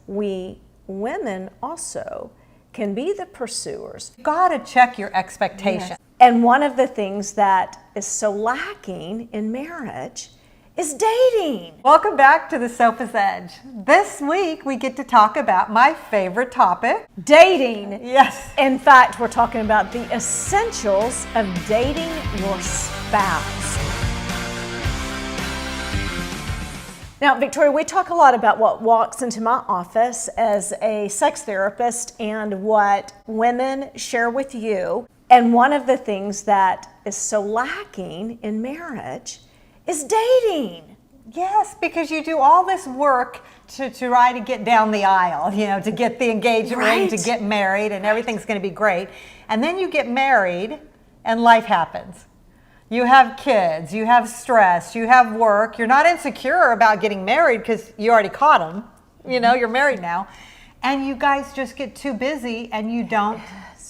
we women also can be the pursuers. You've got to check your expectations. Yes. And one of the things that is so lacking in marriage is dating. Welcome back to the Sofa's Edge. This week we get to talk about my favorite topic, dating. Yes. In fact, we're talking about the essentials of dating your spouse. Now, Victoria, we talk a lot about what walks into my office as a sex therapist and what women share with you. And one of the things that is so lacking in marriage is dating. Yes, because you do all this work to try to get down the aisle, to get the engagement ring, to get married, and everything's going to be great. And then you get married and life happens. You have kids, you have stress, you have work. You're not insecure about getting married because you already caught them. You're married now. And you guys just get too busy and you don't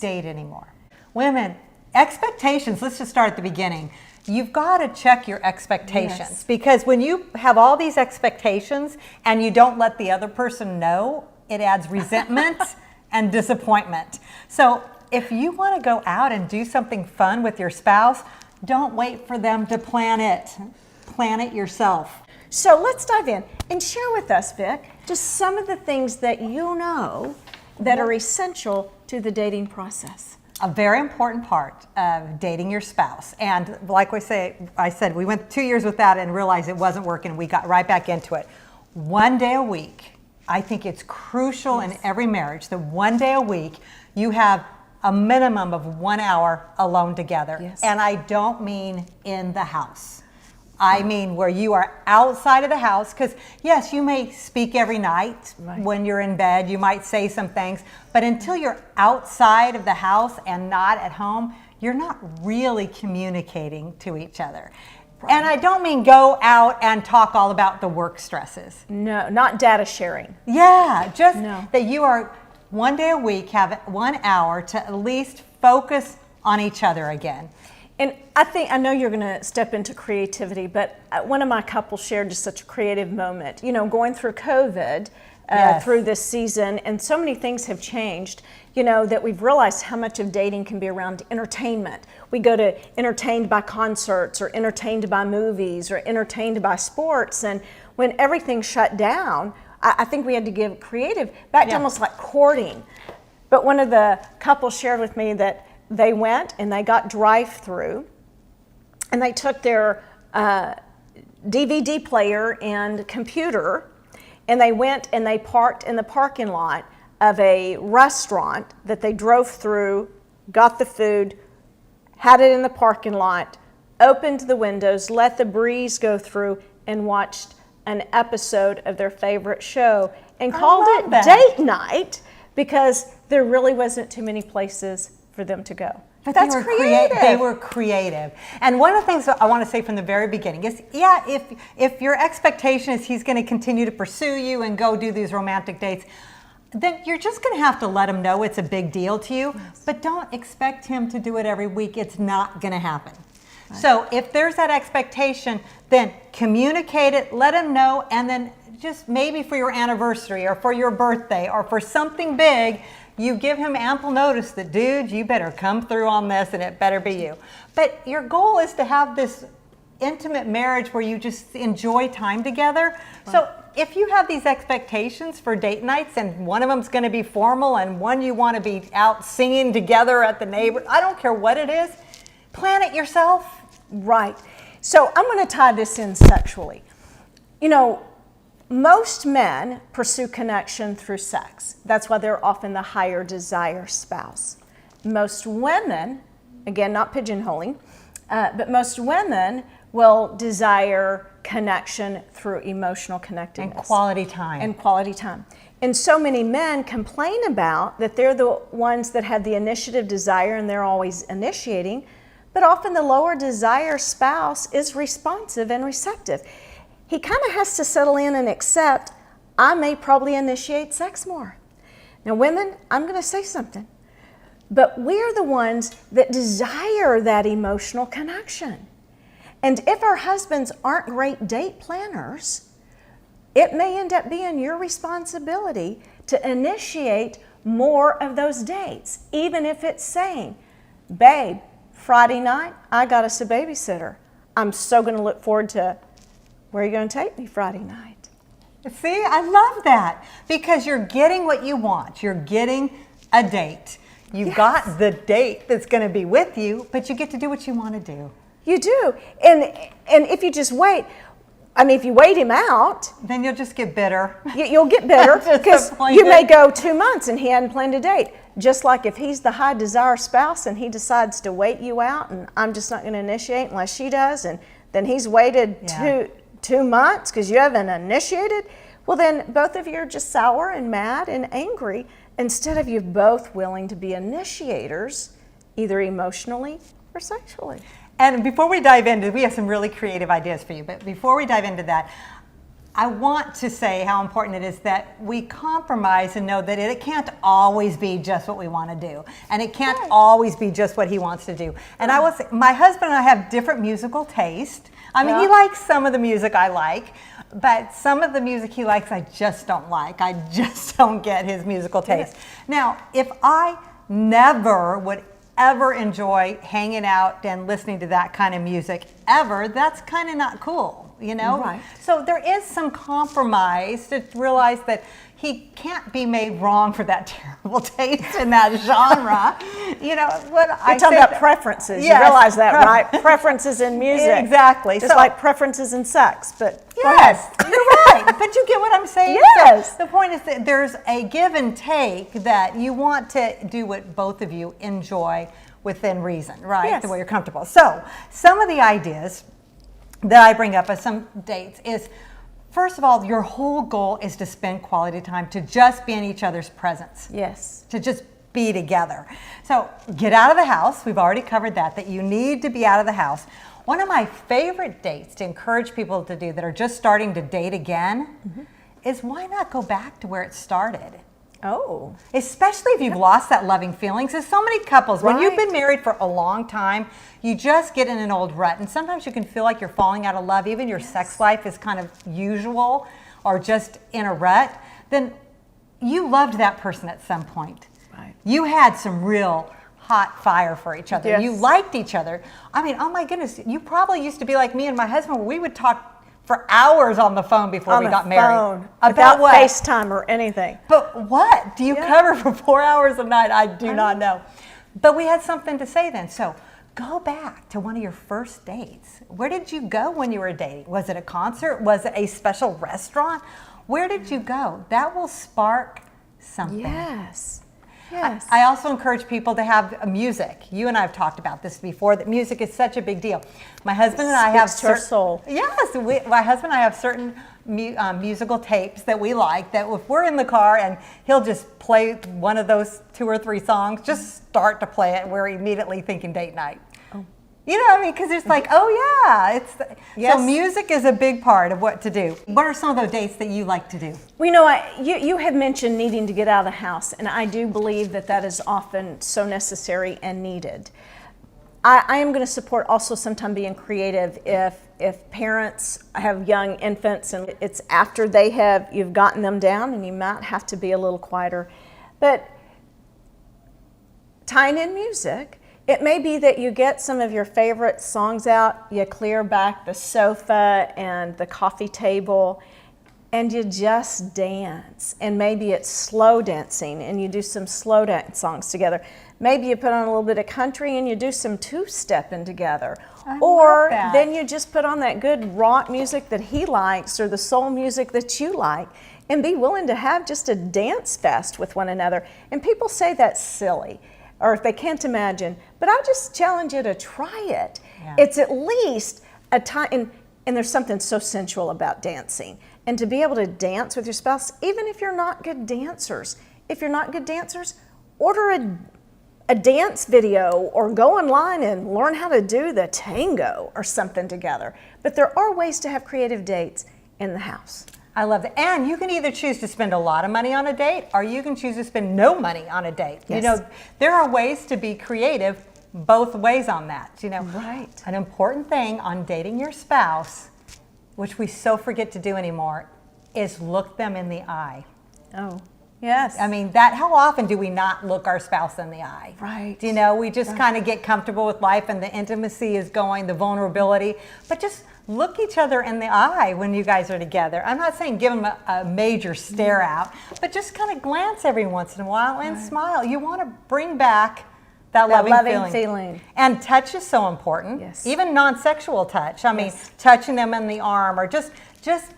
date anymore. Women, expectations, let's just start at the beginning. You've got to check your expectations because when you have all these expectations and you don't let the other person know, it adds resentment and disappointment. So if you want to go out and do something fun with your spouse, don't wait for them to plan it. Plan it yourself. So let's dive in and share with us, Vic, just some of the things that you know that are essential to the dating process. A very important part of dating your spouse. And like I said, we went 2 years without it and realized it wasn't working. We got right back into it. 1 day a week. I think it's crucial in every marriage that 1 day a week you have a minimum of 1 hour alone together. Yes. And I don't mean in the house. I mean where you are outside of the house, because yes, you may speak every night when you're in bed, you might say some things, but until you're outside of the house and not at home, you're not really communicating to each other. Right. And I don't mean go out and talk all about the work stresses. No, not data sharing. Yeah, just that you are 1 day a week, have 1 hour to at least focus on each other again. And I know you're going to step into creativity, but one of my couples shared just such a creative moment. Going through COVID, through this season, and so many things have changed, that we've realized how much of dating can be around entertainment. We go to entertained by concerts or entertained by movies or entertained by sports. And when everything shut down, I think we had to give creative back to almost like courting. But one of the couples shared with me that they went and they got drive-through and they took their DVD player and computer and they went and they parked in the parking lot of a restaurant that they drove through, got the food, had it in the parking lot, opened the windows, let the breeze go through, and watched an episode of their favorite show and called it date night because there really wasn't too many places for them to go. But that's creative. They were creative. And one of the things that I want to say from the very beginning is, if your expectation is he's going to continue to pursue you and go do these romantic dates, then you're just going to have to let him know it's a big deal to you. Yes. But don't expect him to do it every week. It's not going to happen. Right. So if there's that expectation, then communicate it, let him know, and then just maybe for your anniversary or for your birthday or for something big, you give him ample notice that, dude, you better come through on this and it better be you. But your goal is to have this intimate marriage where you just enjoy time together. Right. So if you have these expectations for date nights and one of them's going to be formal and one you want to be out singing together at the neighbor, I don't care what it is, plan it yourself. Right. So I'm going to tie this in sexually. Most men pursue connection through sex. That's why they're often the higher desire spouse. Most women, again, not pigeonholing, but most women will desire connection through emotional connectedness. And quality time. And so many men complain about that they're the ones that have the initiative desire and they're always initiating, but often the lower desire spouse is responsive and receptive. He kind of has to settle in and accept, I may probably initiate sex more. Now women, I'm going to say something, but we're the ones that desire that emotional connection. And if our husbands aren't great date planners, it may end up being your responsibility to initiate more of those dates, even if it's saying, babe, Friday night, I got us a babysitter. I'm so going to look forward to, where are you going to take me Friday night? See, I love that because you're getting what you want. You're getting a date. You've got the date that's going to be with you, but you get to do what you want to do. You do. And if you just wait, I mean, if you wait him out, then you'll just get bitter. You'll get bitter because you may go 2 months and he hadn't planned a date. Just like if he's the high desire spouse and he decides to wait you out and I'm just not going to initiate unless she does, and then he's waited 2 months because you haven't initiated, well then both of you are just sour and mad and angry instead of you both willing to be initiators, either emotionally or sexually. And before we dive into, we have some really creative ideas for you, but before we dive into that, I want to say how important it is that we compromise and know that it can't always be just what we want to do. And it can't always be just what he wants to do. And I will say, my husband and I have different musical taste. I mean, he likes some of the music I like, but some of the music he likes I just don't like. I just don't get his musical taste. Now, if I never would ever enjoy hanging out and listening to that kind of music ever, that's kind of not cool, you know? Right. So there is some compromise to realize that he can't be made wrong for that terrible taste in that genre. You know, what You're talking about preferences. Yes. You realize that, right? Preferences in music. Exactly. Just like preferences in sex, but yes, you're right. But you get what I'm saying? Yes. So the point is that there's a give and take that you want to do what both of you enjoy within reason, right? Yes. The way you're comfortable. So some of the ideas that I bring up as some dates is, first of all, your whole goal is to spend quality time, to just be in each other's presence. Yes. To just be together. So get out of the house. We've already covered that you need to be out of the house. One of my favorite dates to encourage people to do that are just starting to date again is, why not go back to where it started? Oh. Especially if you've lost that loving feelings. There's so many couples, when you've Right. been married for a long time, you just get in an old rut. And sometimes you can feel like you're falling out of love. Even your sex life is kind of usual or just in a rut. Then you loved that person at some point. Right. You had some real hot fire for each other. Yes. You liked each other. I mean, oh my goodness, you probably used to be like me and my husband, where we would talk for hours on the phone before we got married. About what? FaceTime or anything. But what do you cover for 4 hours a night? I do not know. But we had something to say then. So go back to one of your first dates. Where did you go when you were dating? Was it a concert? Was it a special restaurant? Where did you go? That will spark something. Yes. Yes. I also encourage people to have music. You and I have talked about this before, that music is such a big deal. My husband and I have Speaks to our soul. Yes, my husband and I have certain musical tapes that we like, that if we're in the car and he'll just play one of those 2 or 3 songs, just start to play it, and we're immediately thinking date night. You know what I mean? Because it's like, oh yeah, Yes. So music is a big part of what to do. What are some of those dates that you like to do? Well, you know, you have mentioned needing to get out of the house, and I do believe that that is often so necessary and needed. I am going to support also sometimes being creative if parents have young infants and it's after you've gotten them down and you might have to be a little quieter. But tying in music, it may be that you get some of your favorite songs out, you clear back the sofa and the coffee table, and you just dance. And maybe it's slow dancing and you do some slow dance songs together. Maybe you put on a little bit of country and you do some two-stepping together. Or then you just put on that good rock music that he likes or the soul music that you like, and be willing to have just a dance fest with one another. And people say that's silly, or if they can't imagine, but I just challenge you to try it. Yeah. It's at least a time, and there's something so sensual about dancing. And to be able to dance with your spouse, even if you're not good dancers. If you're not good dancers, order a dance video or go online and learn how to do the tango or something together. But there are ways to have creative dates in the house. I love that. And you can either choose to spend a lot of money on a date, or you can choose to spend no money on a date. Yes. You know, there are ways to be creative both ways on that. You know, Right. An important thing on dating your spouse, which we so forget to do anymore, is look them in the eye. Oh, yes. I mean, how often do we not look our spouse in the eye? Right. You know, we just kind of get comfortable with life and the intimacy is going, the vulnerability, but just look each other in the eye when you guys are together. I'm not saying give them a major stare out, but just kind of glance every once in a while and smile. You want to bring back that loving feeling. And touch is so important. Yes. Even non-sexual touch. I mean, touching them in the arm or just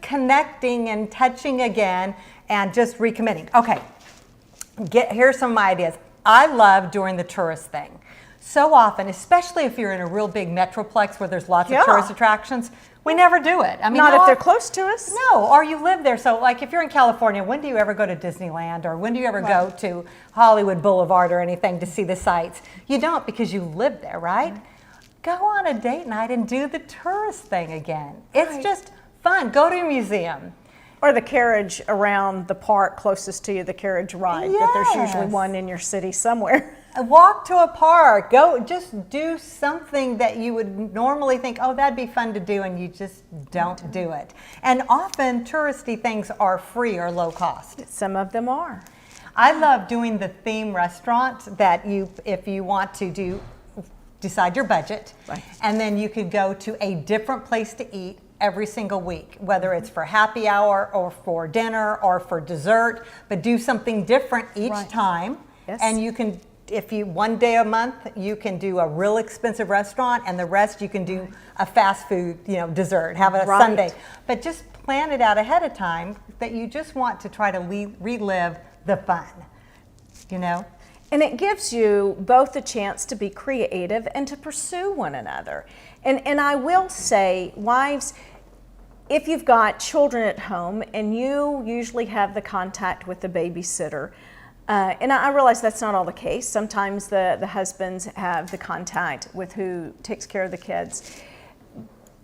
connecting and touching again and just recommitting. Okay, here's some of my ideas. I love doing the tourist thing. So often, especially if you're in a real big metroplex where there's lots of tourist attractions, we never do it. I mean, not if they're close to us. No, or you live there. So like if you're in California, when do you ever go to Disneyland or when do you ever go to Hollywood Boulevard or anything to see the sights? You don't because you live there, right? Go on a date night and do the tourist thing again. It's just fun. Go to a museum. Or the carriage around the park closest to you, the carriage ride. But there's usually one in your city somewhere. Walk to a park. Go, just do something that you would normally think, oh, that'd be fun to do, and you just don't do it. And often touristy things are free or low cost. Some of them are. I love doing the theme restaurant that if you want to decide your budget, and then you could go to a different place to eat every single week, whether it's for happy hour or for dinner or for dessert, but do something different each time. Yes. And you can, one day a month, you can do a real expensive restaurant, and the rest you can do a fast food, dessert, have a Sunday. But just plan it out ahead of time that you just want to try to relive the fun, And it gives you both a chance to be creative and to pursue one another. And I will say, wives, if you've got children at home and you usually have the contact with the babysitter, and I realize that's not all the case. Sometimes the husbands have the contact with who takes care of the kids.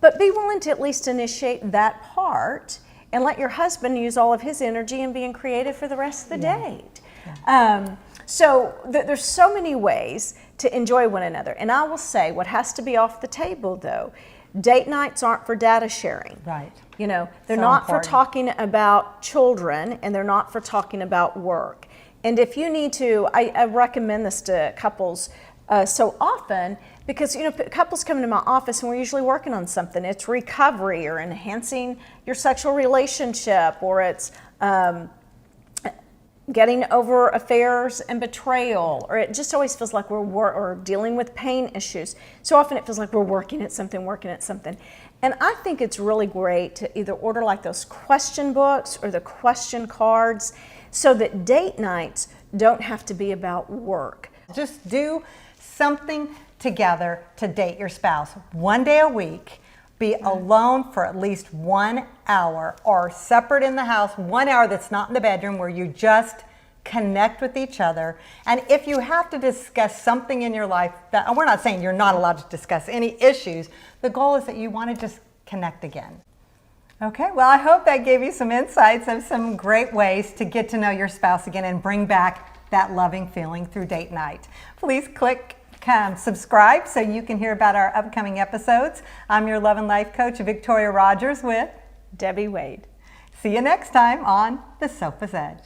But be willing to at least initiate that part and let your husband use all of his energy in being creative for the rest of the date. So there's so many ways to enjoy one another. And I will say what has to be off the table, though, date nights aren't for data sharing. Right. They're So not important. for talking about children, and they're not for talking about work. And if you need to, I recommend this to couples so often because, couples come into my office and we're usually working on something. It's recovery or enhancing your sexual relationship, or it's getting over affairs and betrayal, or it just always feels like we're dealing with pain issues. So often it feels like we're working at something. And I think it's really great to either order like those question books or the question cards so that date nights don't have to be about work. Just do something together to date your spouse. One day a week. Be alone for at least 1 hour, or separate in the house, 1 hour that's not in the bedroom, where you just connect with each other. And if you have to discuss something in your life, and we're not saying you're not allowed to discuss any issues, the goal is that you want to just connect again. Okay, well, I hope that gave you some insights of some great ways to get to know your spouse again and bring back that loving feeling through date night. Please click subscribe so you can hear about our upcoming episodes. I'm your love and life coach, Victoria Rogers, with Debbie Wade. See you next time on The Sofa's Edge.